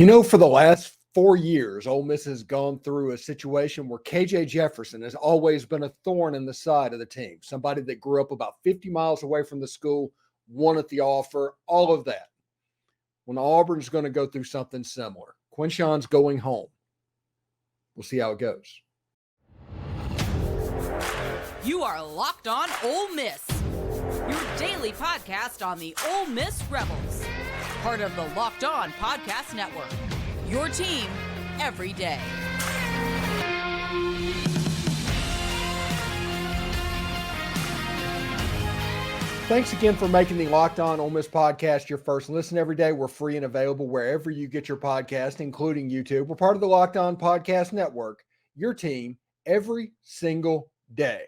For the last 4 years, Ole Miss has gone through a situation where KJ Jefferson has always been a thorn in the side of the team, somebody that grew up about 50 miles away from the school, wanted the offer, all of that. When Auburn's going to go through something similar, Quinshon's going home. We'll see how it goes. You are Locked On Ole Miss, your daily podcast on the Ole Miss Rebels. Part of the Locked On Podcast Network, your team every day. Thanks again for making the Locked On Ole Miss podcast your first listen every day. We're free and available wherever you get your podcast, including YouTube. We're part of the Locked On Podcast Network, your team every single day.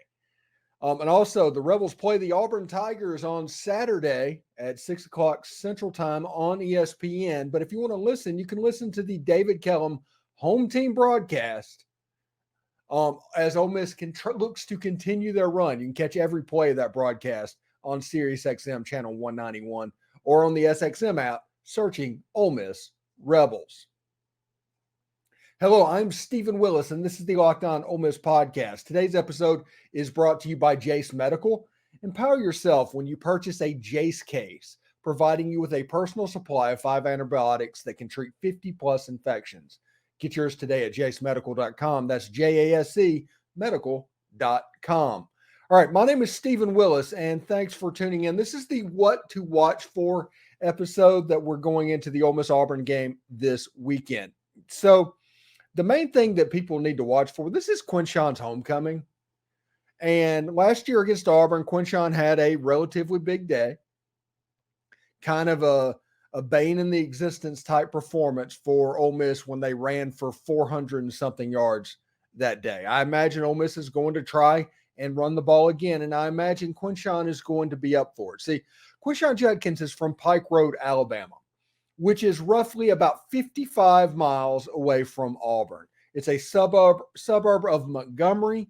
And also, the Rebels play the Auburn Tigers on Saturday at 6 o'clock Central Time on ESPN. But if you want to listen, you can listen to the David Kellum home team broadcast as Ole Miss looks to continue their run. You can catch every play of that broadcast on SiriusXM Channel 191 or on the SXM app, searching Ole Miss Rebels. Hello, I'm Stephen Willis, and this is the Locked On Ole Miss podcast. Today's episode is brought to you by Jace Medical. Empower yourself when you purchase a Jace case, providing you with a personal supply of 5 antibiotics that can treat 50-plus infections. Get yours today at jacemedical.com. That's JASE medical.com. All right, my name is Stephen Willis, and thanks for tuning in. This is the What to Watch For episode that we're going into the Ole Miss Auburn game this weekend. So, the main thing that people need to watch for, this is Quinshon's homecoming. And last year against Auburn, Quinshon had a relatively big day. Kind of a bane in the existence type performance for Ole Miss when they ran for 400 and something yards that day. I imagine Ole Miss is going to try and run the ball again, and I imagine Quinshon is going to be up for it. See, Quinshon Judkins is from Pike Road, Alabama, which is roughly about 55 miles away from Auburn. It's a suburb of Montgomery,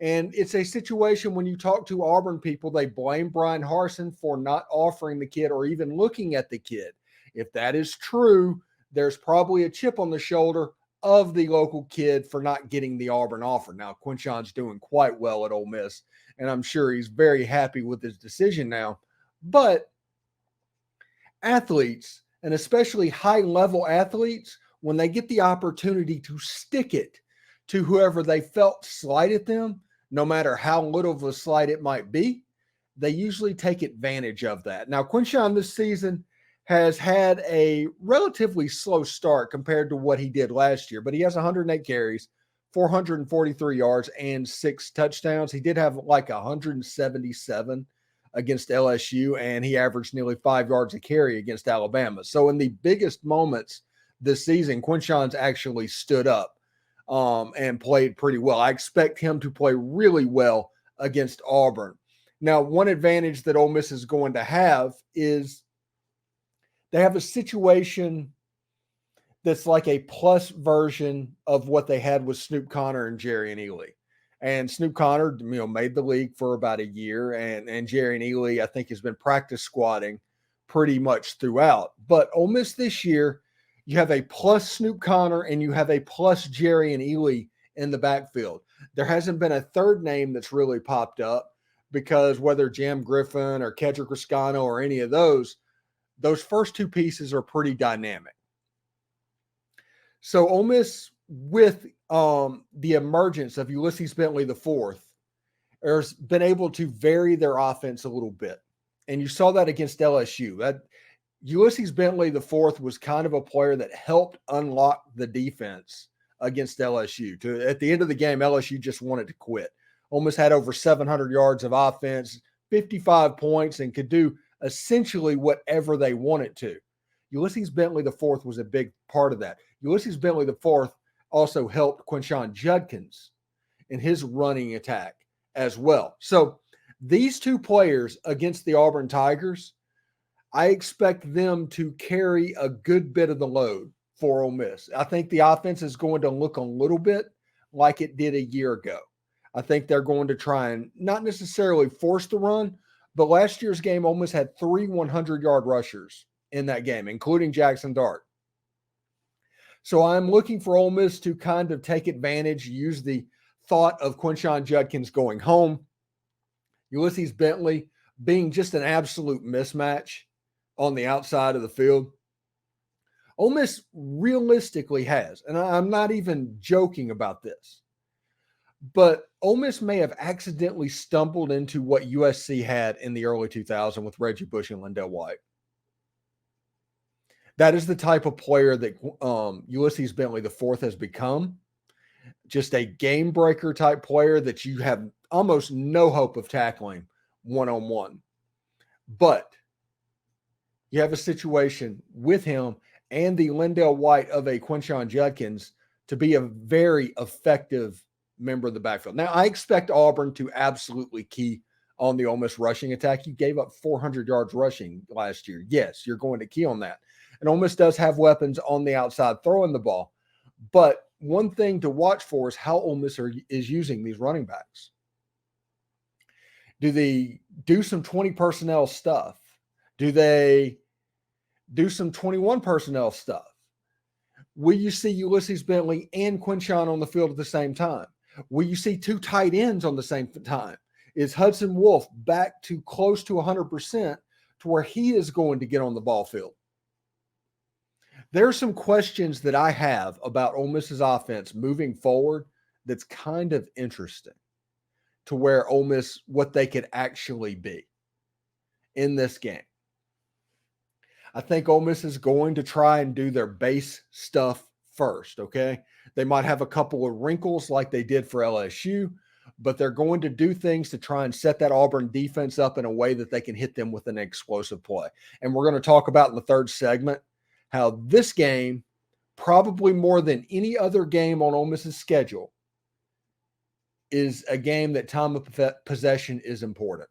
and it's a situation when you talk to Auburn people, they blame Brian Harsin for not offering the kid or even looking at the kid. If that is true, there's probably a chip on the shoulder of the local kid for not getting the Auburn offer. Now, Quinshon's doing quite well at Ole Miss, and I'm sure he's very happy with his decision now. But athletes, and especially high-level athletes, when they get the opportunity to stick it to whoever they felt slighted them, no matter how little of a slight it might be, they usually take advantage of that. Now, Quinshon this season has had a relatively slow start compared to what he did last year, but he has 108 carries, 443 yards, and 6 touchdowns. He did have like 177 against LSU, and he averaged nearly 5 yards a carry against Alabama. So in the biggest moments this season, Quinshon's actually stood up and played pretty well. I expect him to play really well against Auburn. Now, one advantage that Ole Miss is going to have is they have a situation that's like a plus version of what they had with Snoop Connor and Jerry and Ely. And Snoop Connor, made the league for about a year, and Jerry and Ely, I think, has been practice squatting pretty much throughout. But Ole Miss this year, you have a plus Snoop Connor and you have a plus Jerry and Ely in the backfield. There hasn't been a third name that's really popped up because whether Jam Griffin or Kedrick Riscano or any of those first two pieces are pretty dynamic. So Ole Miss, with the emergence of Ulysses Bentley IV, has been able to vary their offense a little bit. And you saw that against LSU. That Ulysses Bentley IV was kind of a player that helped unlock the defense against LSU. At the end of the game, LSU just wanted to quit. Ole Miss had over 700 yards of offense, 55 points, and could do essentially whatever they wanted to. Ulysses Bentley IV was a big part of that. Ulysses Bentley IV also helped Quinshon Judkins in his running attack as well. So these two players against the Auburn Tigers, I expect them to carry a good bit of the load for Ole Miss. I think the offense is going to look a little bit like it did a year ago. I think they're going to try and not necessarily force the run, but last year's game, Ole Miss had 3 100-yard rushers in that game, including Jackson Dart. So I'm looking for Ole Miss to kind of take advantage, use the thought of Quinshon Judkins going home, Ulysses Bentley being just an absolute mismatch on the outside of the field. Ole Miss realistically has, and I'm not even joking about this, but Ole Miss may have accidentally stumbled into what USC had in the early 2000s with Reggie Bush and Lindell White. That is the type of player that Ulysses Bentley IV has become. Just a game breaker type player that you have almost no hope of tackling one-on-one. But you have a situation with him and the Lindell White of a Quinshon Judkins to be a very effective member of the backfield. Now, I expect Auburn to absolutely key on the Ole Miss rushing attack. You gave up 400 yards rushing last year. Yes, you're going to key on that. And Ole Miss does have weapons on the outside throwing the ball. But one thing to watch for is how Ole Miss is using these running backs. Do they do some 20 personnel stuff? Do they do some 21 personnel stuff? Will you see Ulysses Bentley and Quinshon on the field at the same time? Will you see two tight ends on the same time? Is Hudson Wolf back to close to 100% to where he is going to get on the ball field? There are some questions that I have about Ole Miss's offense moving forward that's kind of interesting to where Ole Miss, what they could actually be in this game. I think Ole Miss is going to try and do their base stuff first, okay? They might have a couple of wrinkles like they did for LSU, but they're going to do things to try and set that Auburn defense up in a way that they can hit them with an explosive play. And we're going to talk about in the third segment how this game, probably more than any other game on Ole Miss's schedule, is a game that time of possession is important.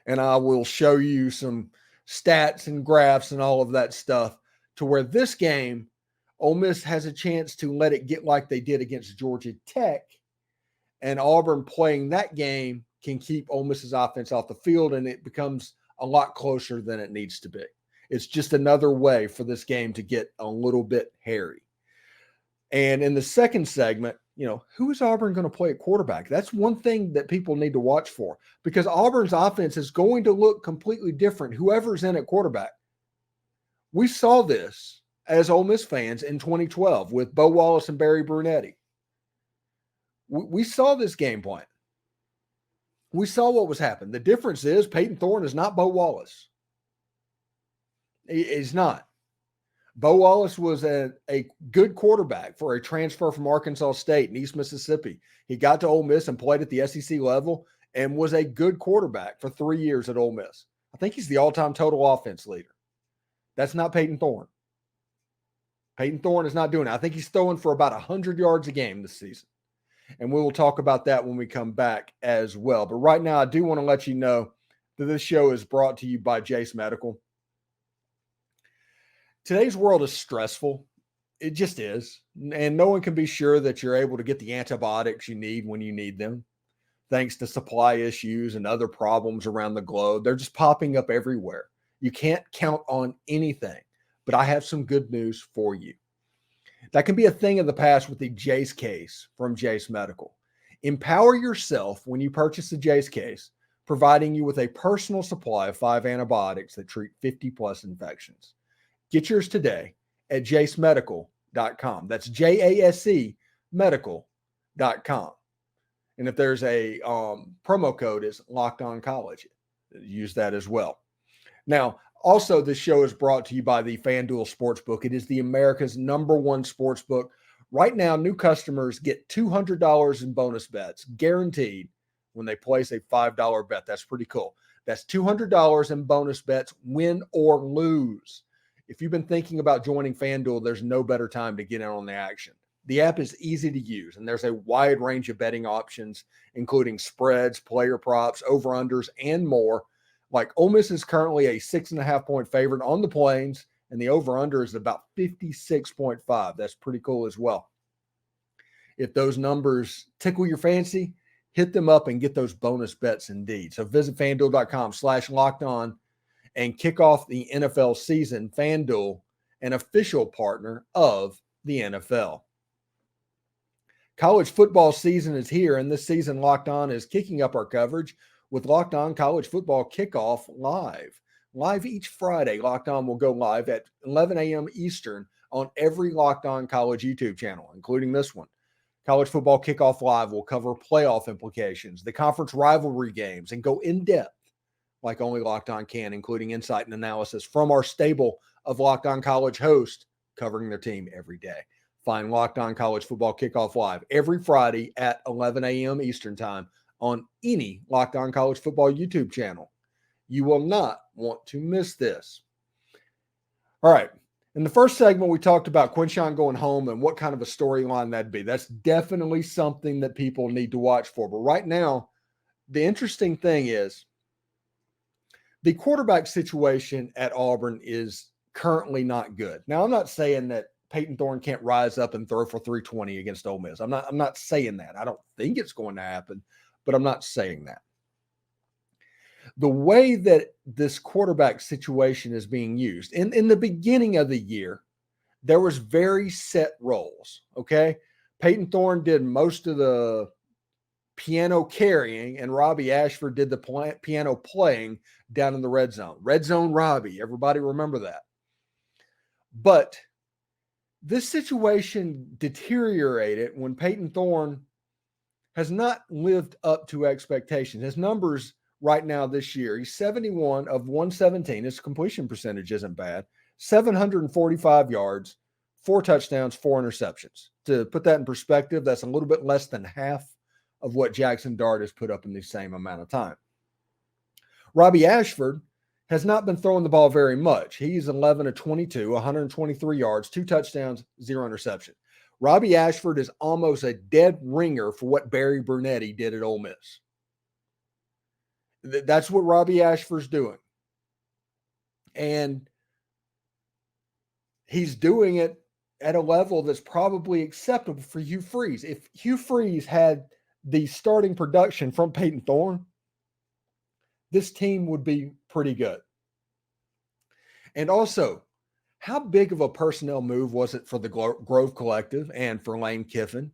And I will show you some stats and graphs and all of that stuff to where this game, Ole Miss has a chance to let it get like they did against Georgia Tech, and Auburn playing that game can keep Ole Miss's offense off the field, and it becomes a lot closer than it needs to be. It's just another way for this game to get a little bit hairy. And in the second segment, who is Auburn going to play at quarterback? That's one thing that people need to watch for, because Auburn's offense is going to look completely different, whoever's in at quarterback. We saw this as Ole Miss fans in 2012 with Bo Wallace and Barry Brunetti. We saw this game plan. We saw what was happening. The difference is Payton Thorne is not Bo Wallace. He's not. Bo Wallace was a good quarterback for a transfer from Arkansas State and East Mississippi. He got to Ole Miss and played at the SEC level and was a good quarterback for 3 years at Ole Miss. I think he's the all-time total offense leader. That's not Payton Thorne. Payton Thorne is not doing it. I think he's throwing for about 100 yards a game this season. And we will talk about that when we come back as well. But right now, I do want to let you know that this show is brought to you by Jace Medical. Today's world is stressful. It just is. And no one can be sure that you're able to get the antibiotics you need when you need them, thanks to supply issues and other problems around the globe. They're just popping up everywhere. You can't count on anything. But I have some good news for you. That can be a thing of the past with the Jace case from Jace Medical. Empower yourself when you purchase the Jace case, providing you with a personal supply of 5 antibiotics that treat 50+ infections. Get yours today at jacemedical.com. That's JASE medical.com. And if there's a promo code, it's Locked On College. Use that as well. Now, also, this show is brought to you by the FanDuel Sportsbook. It is the America's #1 sportsbook. Right now, new customers get $200 in bonus bets guaranteed when they place a $5 bet. That's pretty cool. That's $200 in bonus bets, win or lose. If you've been thinking about joining FanDuel, there's no better time to get in on the action. The app is easy to use, and there's a wide range of betting options, including spreads, player props, over-unders, and more. Like Ole Miss is currently a 6.5-point favorite on the Plains, and the over-under is about 56.5. That's pretty cool as well. If those numbers tickle your fancy, hit them up and get those bonus bets indeed. So visit FanDuel.com/lockedon and kick off the NFL season. FanDuel, an official partner of the NFL. College football season is here, and this season Locked On is kicking up our coverage with Locked On College Football Kickoff Live. Live each Friday, Locked On will go live at 11 a.m. Eastern on every Locked On College YouTube channel, including this one. College Football Kickoff Live will cover playoff implications, the conference rivalry games, and go in depth like only Locked On can, including insight and analysis from our stable of Locked On College hosts covering their team every day. Find Locked On College Football Kickoff Live every Friday at 11 a.m. Eastern Time on any Locked On College Football YouTube channel. You will not want to miss this. All right. In the first segment, we talked about Quinshon going home and what kind of a storyline that'd be. That's definitely something that people need to watch for. But right now, the interesting thing is the quarterback situation at Auburn is currently not good. Now, I'm not saying that Payton Thorne can't rise up and throw for 320 against Ole Miss. I'm not saying that. I don't think it's going to happen, but I'm not saying that. The way that this quarterback situation is being used, in the beginning of the year, there was very set roles, okay? Payton Thorne did most of the piano carrying, and Robby Ashford did the piano playing down in the red zone. Red zone Robby, everybody remember that. But this situation deteriorated when Payton Thorne has not lived up to expectations. His numbers right now this year, he's 71 of 117. His completion percentage isn't bad. 745 yards, 4 touchdowns, 4 interceptions. To put that in perspective, that's a little bit less than half of what Jackson Dart has put up in the same amount of time. Robby Ashford has not been throwing the ball very much. He's 11 of 22, 123 yards, 2 touchdowns, 0 interception. Robby Ashford is almost a dead ringer for what Barry Brunetti did at Ole Miss. That's what Robby Ashford's doing. And he's doing it at a level that's probably acceptable for Hugh Freeze. If Hugh Freeze had the starting production from Payton Thorne, this team would be pretty good. And also, how big of a personnel move was it for the Grove Collective and for Lane Kiffin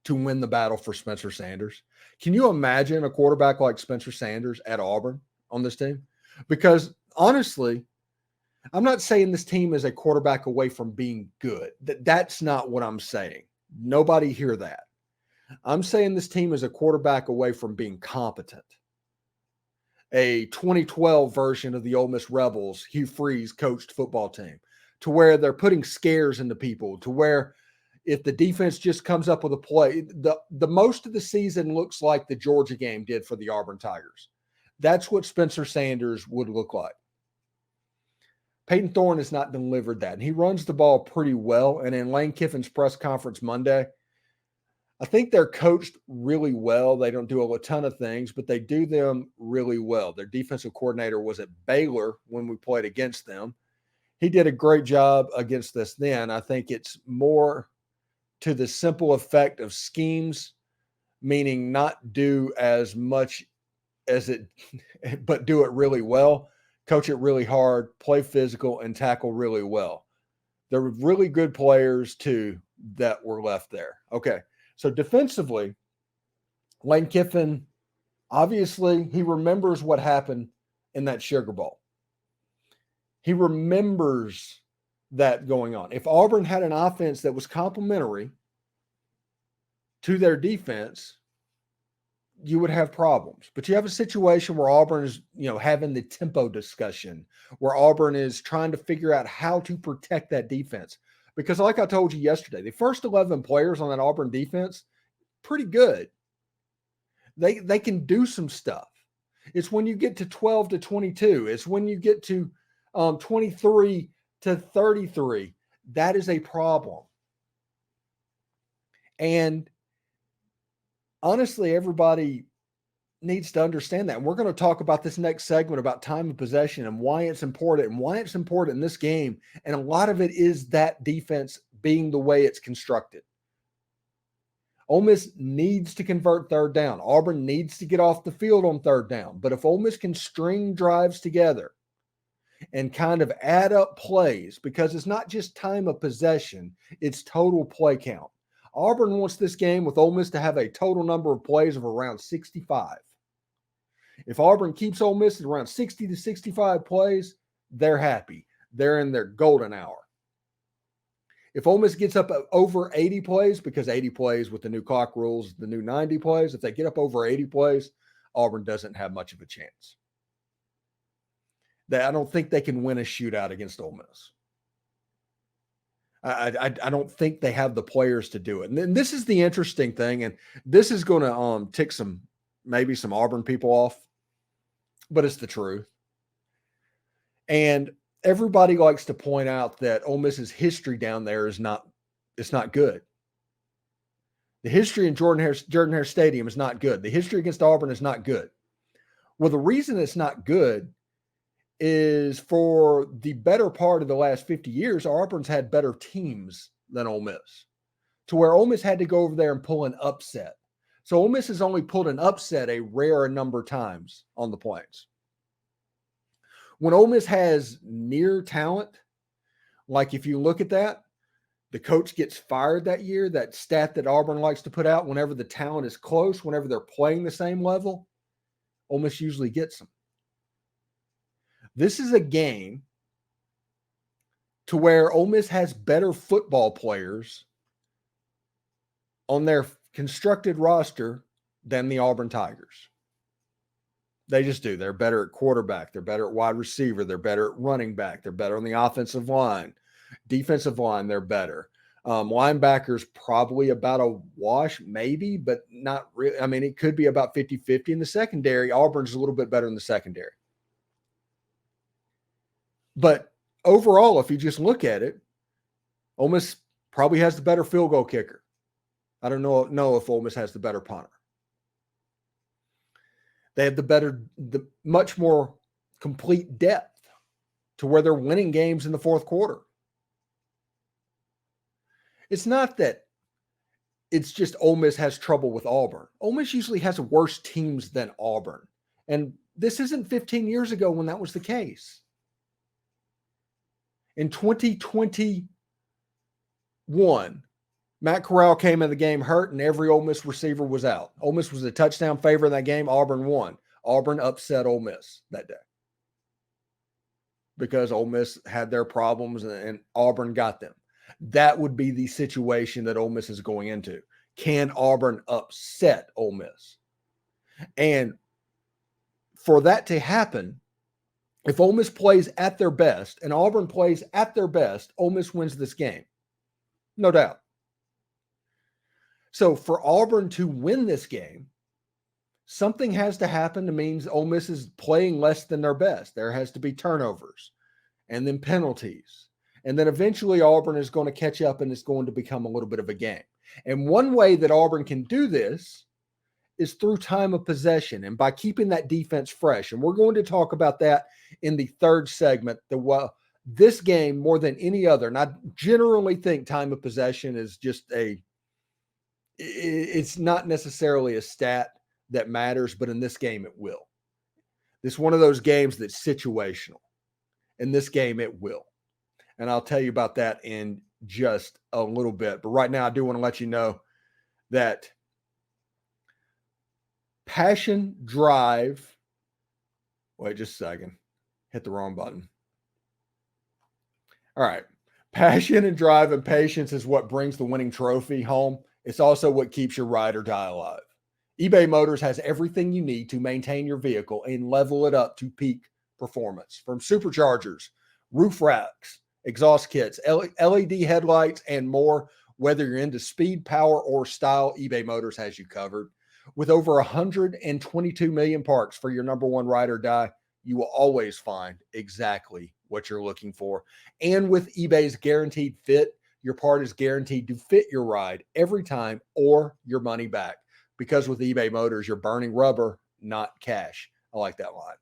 to win the battle for Spencer Sanders? Can you imagine a quarterback like Spencer Sanders at Auburn on this team? Because honestly, I'm not saying this team is a quarterback away from being good. That's not what I'm saying. Nobody hear that. I'm saying this team is a quarterback away from being competent. A 2012 version of the Ole Miss Rebels, Hugh Freeze coached football team, to where they're putting scares into people, to where if the defense just comes up with a play, the most of the season looks like the Georgia game did for the Auburn Tigers. That's what Spencer Sanders would look like. Payton Thorne has not delivered that, and he runs the ball pretty well. And in Lane Kiffin's press conference Monday, I think they're coached really well. They don't do a ton of things, but they do them really well. Their defensive coordinator was at Baylor when we played against them. He did a great job against us then. I think it's more to the simple effect of schemes, meaning not do as much as it, but do it really well, coach it really hard, play physical, and tackle really well. There were really good players, too, that were left there. Okay. So defensively, Lane Kiffin, obviously, he remembers what happened in that Sugar Bowl. He remembers that going on. If Auburn had an offense that was complementary to their defense, you would have problems. But you have a situation where Auburn is, having the tempo discussion, where Auburn is trying to figure out how to protect that defense. Because like I told you yesterday, the first 11 players on that Auburn defense, pretty good. They can do some stuff. It's when you get to 12 to 22. It's when you get to 23 to 33. That is a problem. And honestly, everybody needs to understand that. And we're going to talk about this next segment about time of possession and why it's important in this game. And a lot of it is that defense being the way it's constructed. Ole Miss needs to convert third down. Auburn needs to get off the field on third down. But if Ole Miss can string drives together, and kind of add up plays, because it's not just time of possession, it's total play count. Auburn wants this game with Ole Miss to have a total number of plays of around 65. If Auburn keeps Ole Miss at around 60 to 65 plays, they're happy. They're in their golden hour. If Ole Miss gets up over 80 plays, because 80 plays with the new clock rules, the new 90 plays, if they get up over 80 plays, Auburn doesn't have much of a chance. I don't think they can win a shootout against Ole Miss. I don't think they have the players to do it. And then this is the interesting thing, and this is going to tick maybe some Auburn people off, but it's the truth. And everybody likes to point out that Ole Miss's history down there it's not good. The history in Jordan-Hare Stadium is not good. The history against Auburn is not good. Well, the reason it's not good is for the better part of the last 50 years, Auburn's had better teams than Ole Miss, to where Ole Miss had to go over there and pull an upset. So Ole Miss has only pulled an upset a rare number of times on the Plains. When Ole Miss has near talent, like if you look at that, the coach gets fired that year, that stat that Auburn likes to put out whenever the talent is close, whenever they're playing the same level, Ole Miss usually gets them. This is a game to where Ole Miss has better football players on their constructed roster than the Auburn Tigers. They just do. They're better at quarterback. They're better at wide receiver. They're better at running back. They're better on the offensive line. Defensive line, they're better. Linebackers probably about a wash, maybe, but not really. I mean, it could be about 50-50 in the secondary. Auburn's a little bit better in the secondary. But overall, if you just look at it, Ole Miss probably has the better field goal kicker. I don't know if Ole Miss has the better punter. They have the much more complete depth to where they're winning games in the fourth quarter. It's not that it's just Ole Miss has trouble with Auburn. Ole Miss usually has worse teams than Auburn. And this isn't 15 years ago when that was the case. In 2021, Matt Corral came in the game hurt, and every Ole Miss receiver was out. Ole Miss was a touchdown favorite in that game. Auburn won. Auburn upset Ole Miss that day because Ole Miss had their problems and Auburn got them. That would be the situation that Ole Miss is going into. Can Auburn upset Ole Miss? And for that to happen, if Ole Miss plays at their best and Auburn plays at their best, Ole Miss wins this game. No doubt. So for Auburn to win this game, something has to happen. That means Ole Miss is playing less than their best. There has to be turnovers and then penalties. And then eventually Auburn is going to catch up and it's going to become a little bit of a game. And one way that Auburn can do this is through time of possession and by keeping that defense fresh. And we're going to talk about that in the third segment. This game, more than any other, and I generally think time of possession is just it's not necessarily a stat that matters, but in this game it will. This is one of those games that's situational. In this game it will. And I'll tell you about that in just a little bit. But right now I do want to let you know that passion, drive, wait just a second, hit the wrong button. All right. Passion and drive and patience is what brings the winning trophy home. It's also what keeps your ride or die alive. eBay Motors has everything you need to maintain your vehicle and level it up to peak performance. From superchargers, roof racks, exhaust kits, LED headlights, and more. Whether you're into speed, power, or style, eBay Motors has you covered. With over 122 million parts for your number one ride or die, you will always find exactly what you're looking for. And with eBay's guaranteed fit, your part is guaranteed to fit your ride every time or your money back. Because with eBay Motors, you're burning rubber, not cash. I like that line.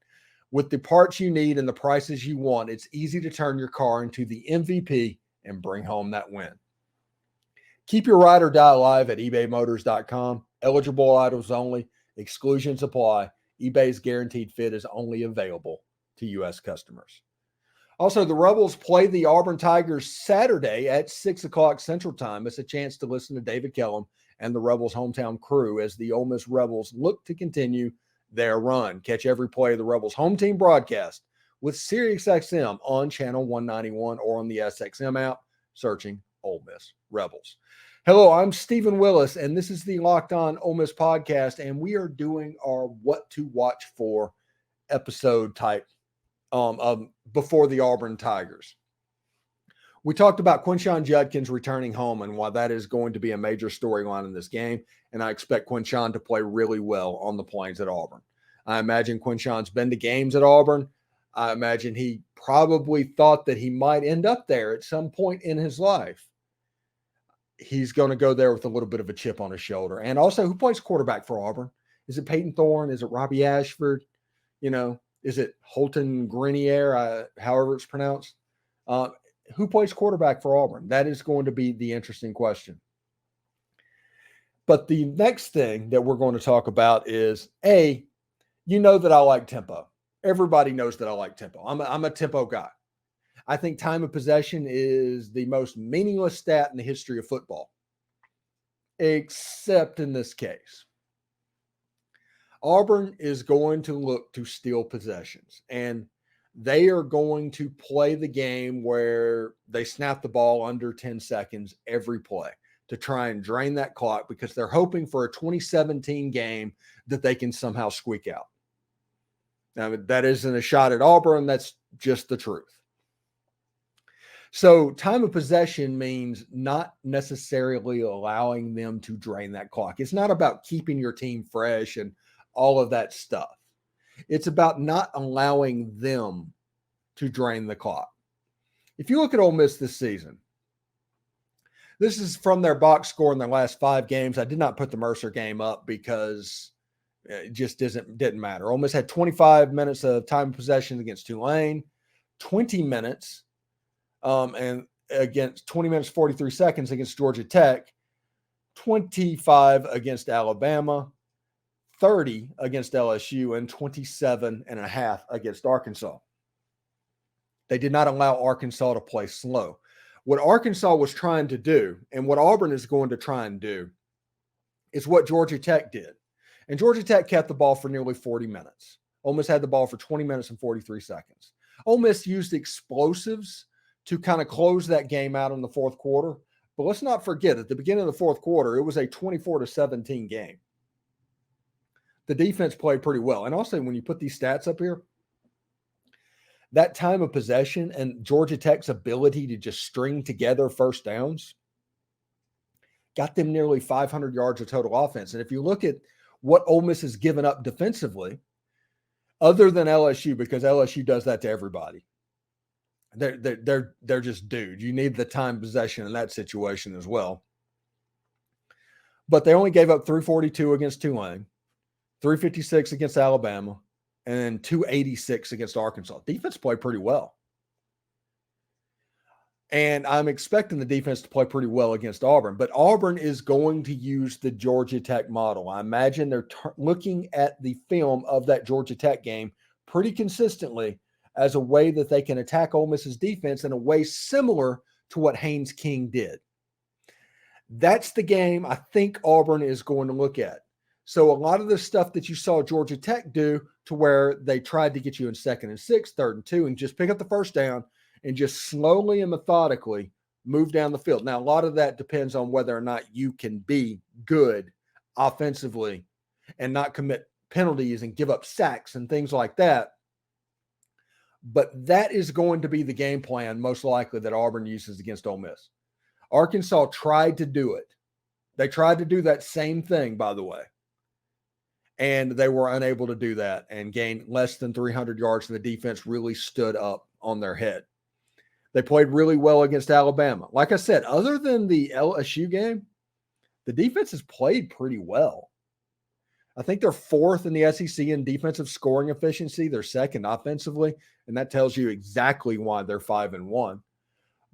With the parts you need and the prices you want, it's easy to turn your car into the MVP and bring home that win. Keep your ride or die alive at ebaymotors.com. Eligible items only. Exclusions apply. eBay's guaranteed fit is only available to U.S. customers. Also, the Rebels play the Auburn Tigers Saturday at 6 o'clock Central Time. It's a chance to listen to David Kellum and the Rebels' hometown crew as the Ole Miss Rebels look to continue their run. Catch every play of the Rebels' home team broadcast with SiriusXM on Channel 191 or on the SXM app, searching Ole Miss Rebels. Hello, I'm Stephen Willis, and this is the Locked On Ole Miss podcast, and we are doing our What to Watch For episode type before the Auburn Tigers. We talked about Quinshon Judkins returning home and why that is going to be a major storyline in this game, and I expect Quinshon to play really well on the Plains at Auburn. I imagine Quinshon's been to games at Auburn. I imagine he probably thought that he might end up there at some point in his life. He's going to go there with a little bit of a chip on his shoulder. And also, who plays quarterback for Auburn? Is it Payton Thorne? Is it Robby Ashford? Is it Holton Grenier, however it's pronounced? Who plays quarterback for Auburn? That is going to be the interesting question. But the next thing that we're going to talk about is, that I like tempo. Everybody knows that I like tempo. I'm a tempo guy. I think time of possession is the most meaningless stat in the history of football, except in this case. Auburn is going to look to steal possessions, and they are going to play the game where they snap the ball under 10 seconds every play to try and drain that clock because they're hoping for a 2017 game that they can somehow squeak out. Now, that isn't a shot at Auburn. That's just the truth. So time of possession means not necessarily allowing them to drain that clock. It's not about keeping your team fresh and all of that stuff. It's about not allowing them to drain the clock. If you look at Ole Miss this season, this is from their box score in their last 5 games. I did not put the Mercer game up because it just didn't matter. Ole Miss had 25 minutes of time of possession against Tulane, 20 minutes and against 20 minutes, 43 seconds against Georgia Tech, 25 against Alabama, 30 against LSU, and 27.5 against Arkansas. They did not allow Arkansas to play slow. What Arkansas was trying to do, and what Auburn is going to try and do, is what Georgia Tech did. And Georgia Tech kept the ball for nearly 40 minutes. Ole Miss had the ball for 20 minutes and 43 seconds. Ole Miss used explosives to kind of close that game out in the fourth quarter. But let's not forget, at the beginning of the fourth quarter, it was a 24-17 game. The defense played pretty well. And also, when you put these stats up here, that time of possession and Georgia Tech's ability to just string together first downs got them nearly 500 yards of total offense. And if you look at what Ole Miss has given up defensively, other than LSU, because LSU does that to everybody, they're just dude. You need the time possession in that situation as well. But they only gave up 342 against Tulane, 356 against Alabama, and 286 against Arkansas. Defense played pretty well. And I'm expecting the defense to play pretty well against Auburn. But Auburn is going to use the Georgia Tech model. I imagine they're looking at the film of that Georgia Tech game pretty consistently as a way that they can attack Ole Miss's defense in a way similar to what Haynes King did. That's the game I think Auburn is going to look at. So a lot of the stuff that you saw Georgia Tech do to where they tried to get you in 2nd and 6, 3rd and 2, and just pick up the first down and just slowly and methodically move down the field. Now, a lot of that depends on whether or not you can be good offensively and not commit penalties and give up sacks and things like that. But that is going to be the game plan most likely that Auburn uses against Ole Miss. Arkansas tried to do it. They tried to do that same thing, by the way. And they were unable to do that and gained less than 300 yards, and the defense really stood up on their head. They played really well against Alabama. Like I said, other than the LSU game, the defense has played pretty well. I think they're 4th in the SEC in defensive scoring efficiency. They're 2nd offensively, and that tells you exactly why they're 5-1.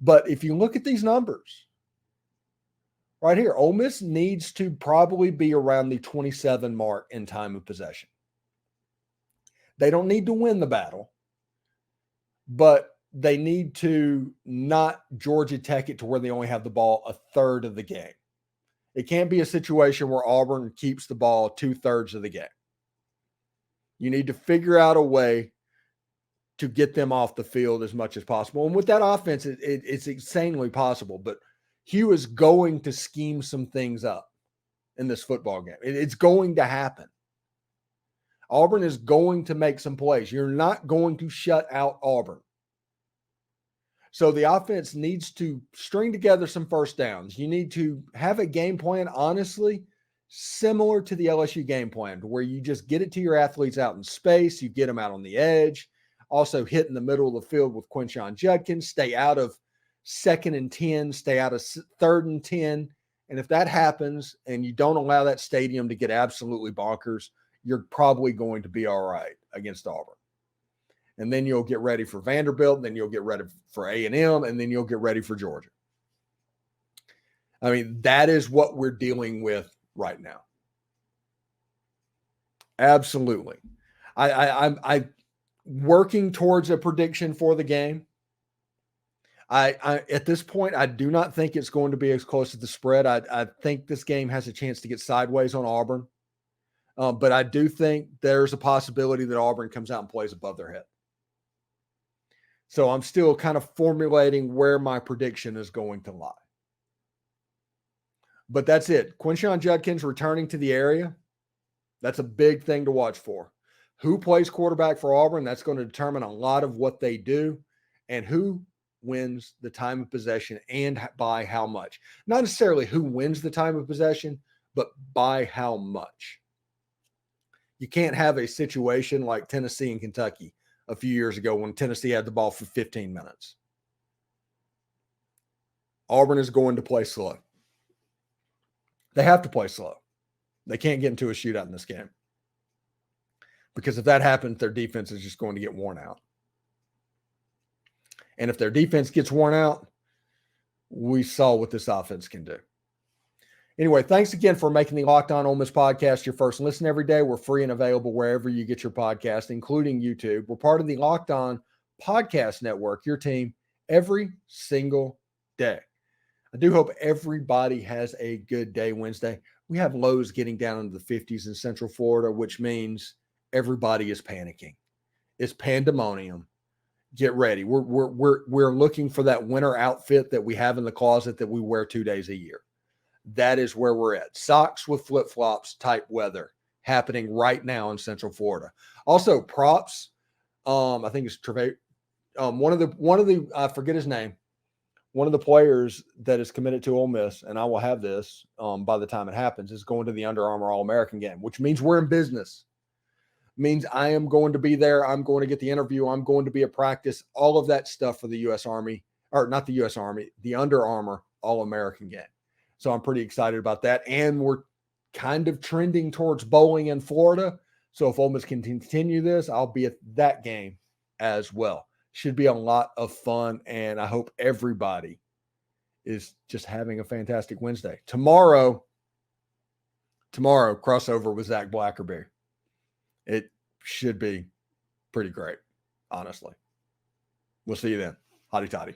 But if you look at these numbers, right here, Ole Miss needs to probably be around the 27 mark in time of possession. They don't need to win the battle, but they need to not Georgia Tech it to where they only have the ball a third of the game. It can't be a situation where Auburn keeps the ball 2/3 of the game. You need to figure out a way to get them off the field as much as possible. And with that offense, it's insanely possible. But Hugh is going to scheme some things up in this football game. It's going to happen. Auburn is going to make some plays. You're not going to shut out Auburn. So the offense needs to string together some first downs. You need to have a game plan, honestly, similar to the LSU game plan, where you just get it to your athletes out in space, you get them out on the edge, also hit in the middle of the field with Quinshon Judkins, stay out of 2nd and 10, stay out of 3rd and 10. And if that happens and you don't allow that stadium to get absolutely bonkers, you're probably going to be all right against Auburn. And then you'll get ready for Vanderbilt, then you'll get ready for A&M, and then you'll get ready for Georgia. I mean, that is what we're dealing with right now. Absolutely. I'm working towards a prediction for the game. I at this point, I do not think it's going to be as close as the spread. I think this game has a chance to get sideways on Auburn. But I do think there's a possibility that Auburn comes out and plays above their head. So I'm still kind of formulating where my prediction is going to lie. But that's it. Quinshon Judkins returning to the area. That's a big thing to watch for. Who plays quarterback for Auburn? That's going to determine a lot of what they do and who wins the time of possession and by how much. Not necessarily who wins the time of possession, but by how much. You can't have a situation like Tennessee and Kentucky a few years ago when Tennessee had the ball for 15 minutes. Auburn is going to play slow. They have to play slow. They can't get into a shootout in this game. Because if that happens, their defense is just going to get worn out. And if their defense gets worn out, we saw what this offense can do. Anyway, thanks again for making the Locked On Ole Miss podcast your first listen every day. We're free and available wherever you get your podcast, including YouTube. We're part of the Locked On Podcast Network, your team every single day. I do hope everybody has a good day Wednesday. We have lows getting down into the 50s in Central Florida, which means everybody is panicking. It's pandemonium. Get ready. We're looking for that winter outfit that we have in the closet that we wear 2 days a year. That is where we're at. Socks with flip-flops type weather happening right now in Central Florida. Also, props. I think it's Trevay. One of the I forget his name. One of the players that is committed to Ole Miss, and I will have this by the time it happens, is going to the Under Armour All-American game, which means we're in business. Means I am going to be there. I'm going to get the interview. I'm going to be at practice. All of that stuff for the U.S. Army, or not the U.S. Army, the Under Armour All-American game. So I'm pretty excited about that. And we're kind of trending towards bowling in Florida. So if Ole Miss can continue this, I'll be at that game as well. Should be a lot of fun. And I hope everybody is just having a fantastic Wednesday. Tomorrow, crossover with Zach Blackerby. It should be pretty great, honestly. We'll see you then. Hotty toddy.